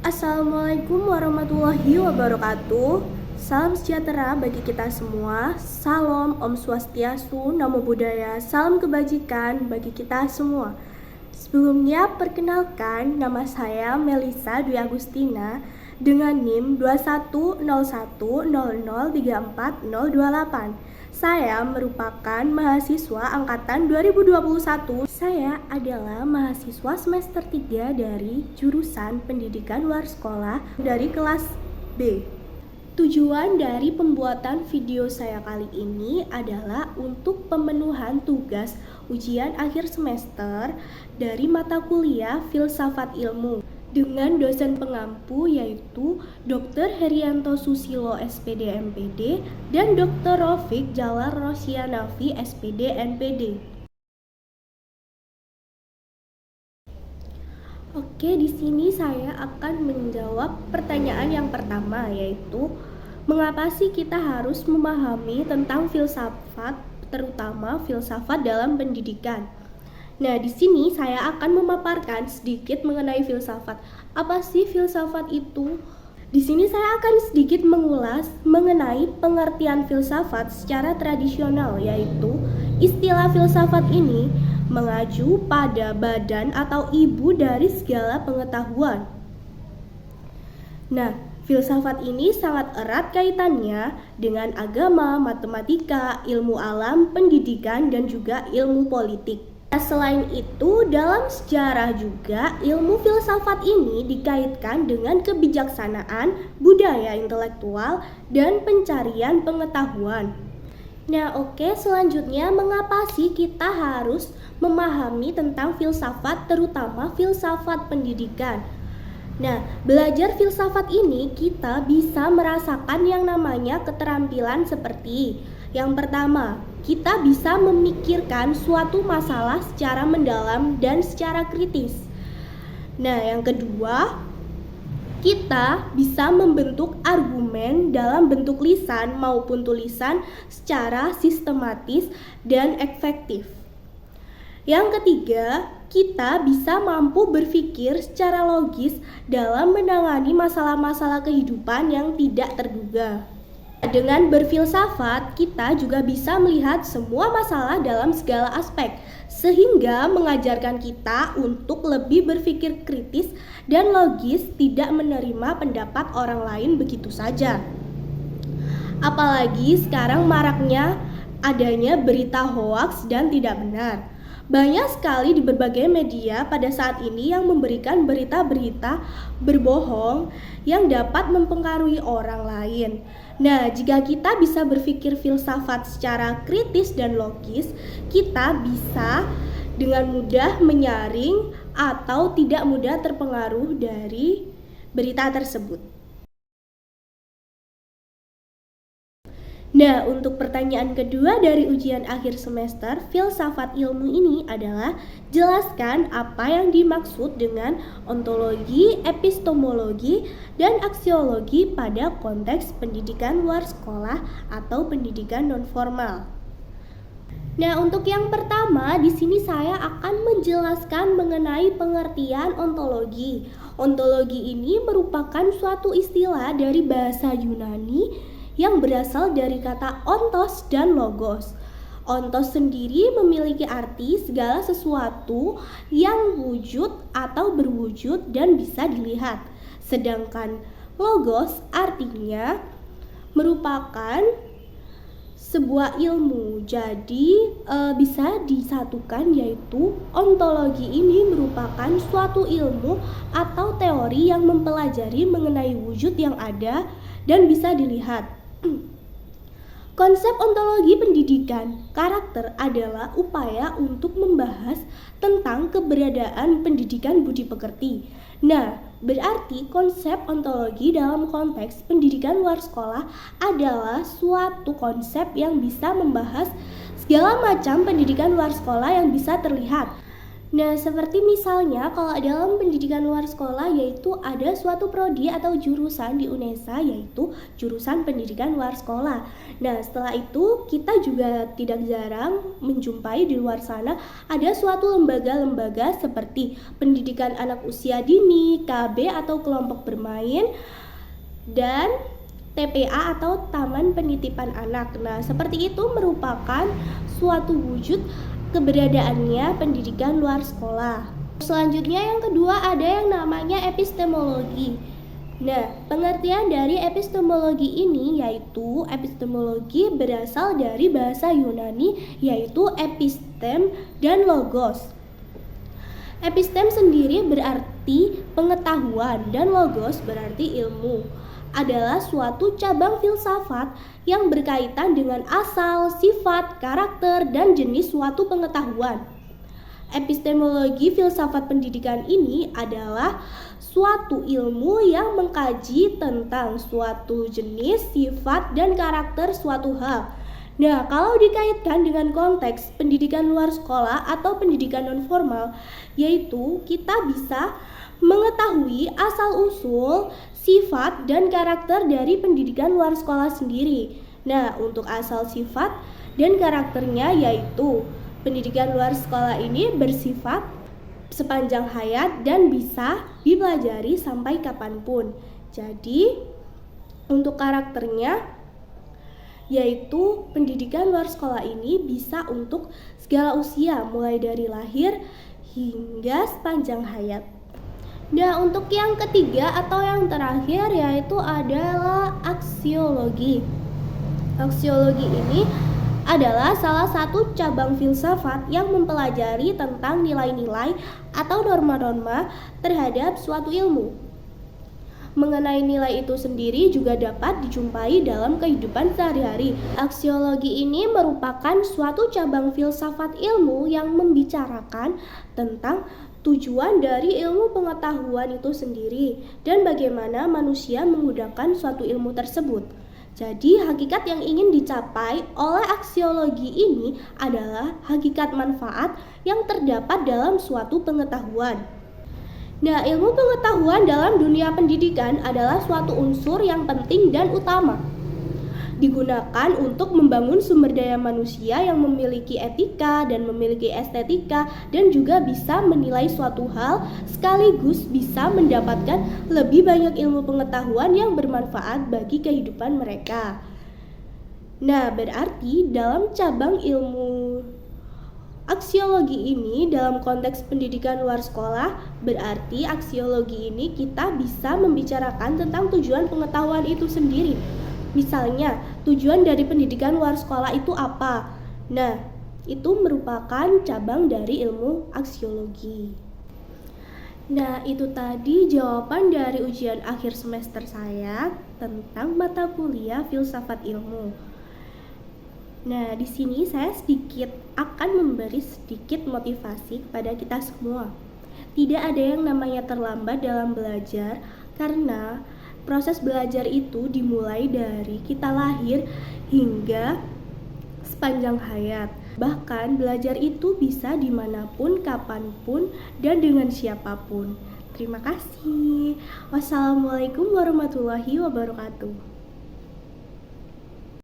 Assalamualaikum warahmatullahi wabarakatuh. Salam sejahtera bagi kita semua. Salam Om Swastiastu, Namo Buddhaya, salam kebajikan bagi kita semua. Sebelumnya perkenalkan, nama saya Melisa Dwi Agustina dengan NIM 210100340028. Saya merupakan mahasiswa angkatan 2021. Saya adalah mahasiswa semester 3 dari jurusan Pendidikan Luar Sekolah dari kelas B. Tujuan dari pembuatan video saya kali ini adalah untuk pemenuhan tugas ujian akhir semester dari mata kuliah Filsafat Ilmu dengan dosen pengampu yaitu Dr. Herianto Susilo SPD MPD dan Dr. Rofik Jalar Rosyanafi SPD NPD. Oke, di sini saya akan menjawab pertanyaan yang pertama, yaitu mengapa sih kita harus memahami tentang filsafat, terutama filsafat dalam pendidikan. Nah, di sini saya akan memaparkan sedikit mengenai filsafat. Apa sih filsafat itu? Di sini saya akan sedikit mengulas mengenai pengertian filsafat secara tradisional, yaitu istilah filsafat ini mengacu pada badan atau ibu dari segala pengetahuan. Nah, filsafat ini sangat erat kaitannya dengan agama, matematika, ilmu alam, pendidikan, dan juga ilmu politik. Selain itu, dalam sejarah juga ilmu filsafat ini dikaitkan dengan kebijaksanaan, budaya intelektual, dan pencarian pengetahuan. Nah, oke, selanjutnya mengapa sih kita harus memahami tentang filsafat, terutama filsafat pendidikan? Nah, belajar filsafat ini kita bisa merasakan yang namanya keterampilan seperti yang pertama, kita bisa memikirkan suatu masalah secara mendalam dan secara kritis. Nah, yang kedua, kita bisa membentuk argumen dalam bentuk lisan maupun tulisan secara sistematis dan efektif. Yang ketiga, kita bisa mampu berpikir secara logis dalam menangani masalah-masalah kehidupan yang tidak terduga. Dengan berfilsafat, kita juga bisa melihat semua masalah dalam segala aspek, sehingga mengajarkan kita untuk lebih berpikir kritis dan logis, tidak menerima pendapat orang lain begitu saja. Apalagi sekarang maraknya adanya berita hoaks dan tidak benar. Banyak sekali di berbagai media pada saat ini yang memberikan berita-berita berbohong yang dapat mempengaruhi orang lain. Nah, jika kita bisa berpikir filsafat secara kritis dan logis, kita bisa dengan mudah menyaring atau tidak mudah terpengaruh dari berita tersebut. Nah, untuk pertanyaan kedua dari ujian akhir semester, filsafat ilmu ini adalah jelaskan apa yang dimaksud dengan ontologi, epistemologi, dan aksiologi pada konteks pendidikan luar sekolah atau pendidikan non-formal. Nah, untuk yang pertama, di sini saya akan menjelaskan mengenai pengertian ontologi. Ontologi ini merupakan suatu istilah dari bahasa Yunani yang berasal dari kata ontos dan logos. Ontos sendiri memiliki arti segala sesuatu yang wujud atau berwujud dan bisa dilihat. Sedangkan logos artinya merupakan sebuah ilmu. Jadi bisa disatukan, yaitu ontologi ini merupakan suatu ilmu atau teori yang mempelajari mengenai wujud yang ada dan bisa dilihat. Konsep ontologi pendidikan karakter adalah upaya untuk membahas tentang keberadaan pendidikan budi pekerti. Nah, berarti konsep ontologi dalam konteks pendidikan luar sekolah adalah suatu konsep yang bisa membahas segala macam pendidikan luar sekolah yang bisa terlihat. Nah, seperti misalnya kalau dalam pendidikan luar sekolah yaitu ada suatu prodi atau jurusan di UNESA yaitu jurusan pendidikan luar sekolah. Nah, setelah itu kita juga tidak jarang menjumpai di luar sana ada suatu lembaga-lembaga seperti pendidikan anak usia dini, KB atau kelompok bermain, dan TPA atau Taman Penitipan Anak. Nah, seperti itu merupakan suatu wujud keberadaannya pendidikan luar sekolah. Selanjutnya yang kedua ada yang namanya epistemologi. Nah, pengertian dari epistemologi ini yaitu epistemologi berasal dari bahasa Yunani yaitu epistem dan logos. Epistem sendiri berarti pengetahuan dan logos berarti ilmu. Adalah suatu cabang filsafat yang berkaitan dengan asal, sifat, karakter, dan jenis suatu pengetahuan. Epistemologi filsafat pendidikan ini adalah suatu ilmu yang mengkaji tentang suatu jenis, sifat, dan karakter suatu hal. Nah, kalau dikaitkan dengan konteks pendidikan luar sekolah atau pendidikan non-formal, yaitu kita bisa mengetahui asal-usul, sifat, dan karakter dari pendidikan luar sekolah sendiri. Nah, untuk asal sifat dan karakternya yaitu pendidikan luar sekolah ini bersifat sepanjang hayat dan bisa dipelajari sampai kapanpun. Jadi, untuk karakternya yaitu pendidikan luar sekolah ini bisa untuk segala usia mulai dari lahir hingga sepanjang hayat. Nah, untuk yang ketiga atau yang terakhir yaitu adalah aksiologi. Aksiologi ini adalah salah satu cabang filsafat yang mempelajari tentang nilai-nilai atau norma-norma terhadap suatu ilmu. Mengenai nilai itu sendiri juga dapat dijumpai dalam kehidupan sehari-hari. Aksiologi ini merupakan suatu cabang filsafat ilmu yang membicarakan tentang tujuan dari ilmu pengetahuan itu sendiri dan bagaimana manusia menggunakan suatu ilmu tersebut. Jadi, hakikat yang ingin dicapai oleh aksiologi ini adalah hakikat manfaat yang terdapat dalam suatu pengetahuan. Nah, ilmu pengetahuan dalam dunia pendidikan adalah suatu unsur yang penting dan utama. Digunakan untuk membangun sumber daya manusia yang memiliki etika dan memiliki estetika dan juga bisa menilai suatu hal sekaligus bisa mendapatkan lebih banyak ilmu pengetahuan yang bermanfaat bagi kehidupan mereka. Nah, berarti dalam cabang ilmu aksiologi ini dalam konteks pendidikan luar sekolah, berarti aksiologi ini kita bisa membicarakan tentang tujuan pengetahuan itu sendiri. Misalnya, tujuan dari pendidikan luar sekolah itu apa? Nah, itu merupakan cabang dari ilmu aksiologi. Nah, itu tadi jawaban dari ujian akhir semester saya tentang mata kuliah filsafat ilmu. Nah, di sini saya akan memberi sedikit motivasi kepada kita semua. Tidak ada yang namanya terlambat dalam belajar karena proses belajar itu dimulai dari kita lahir hingga sepanjang hayat. Bahkan belajar itu bisa dimanapun, kapanpun, dan dengan siapapun. Terima kasih. Wassalamualaikum warahmatullahi wabarakatuh.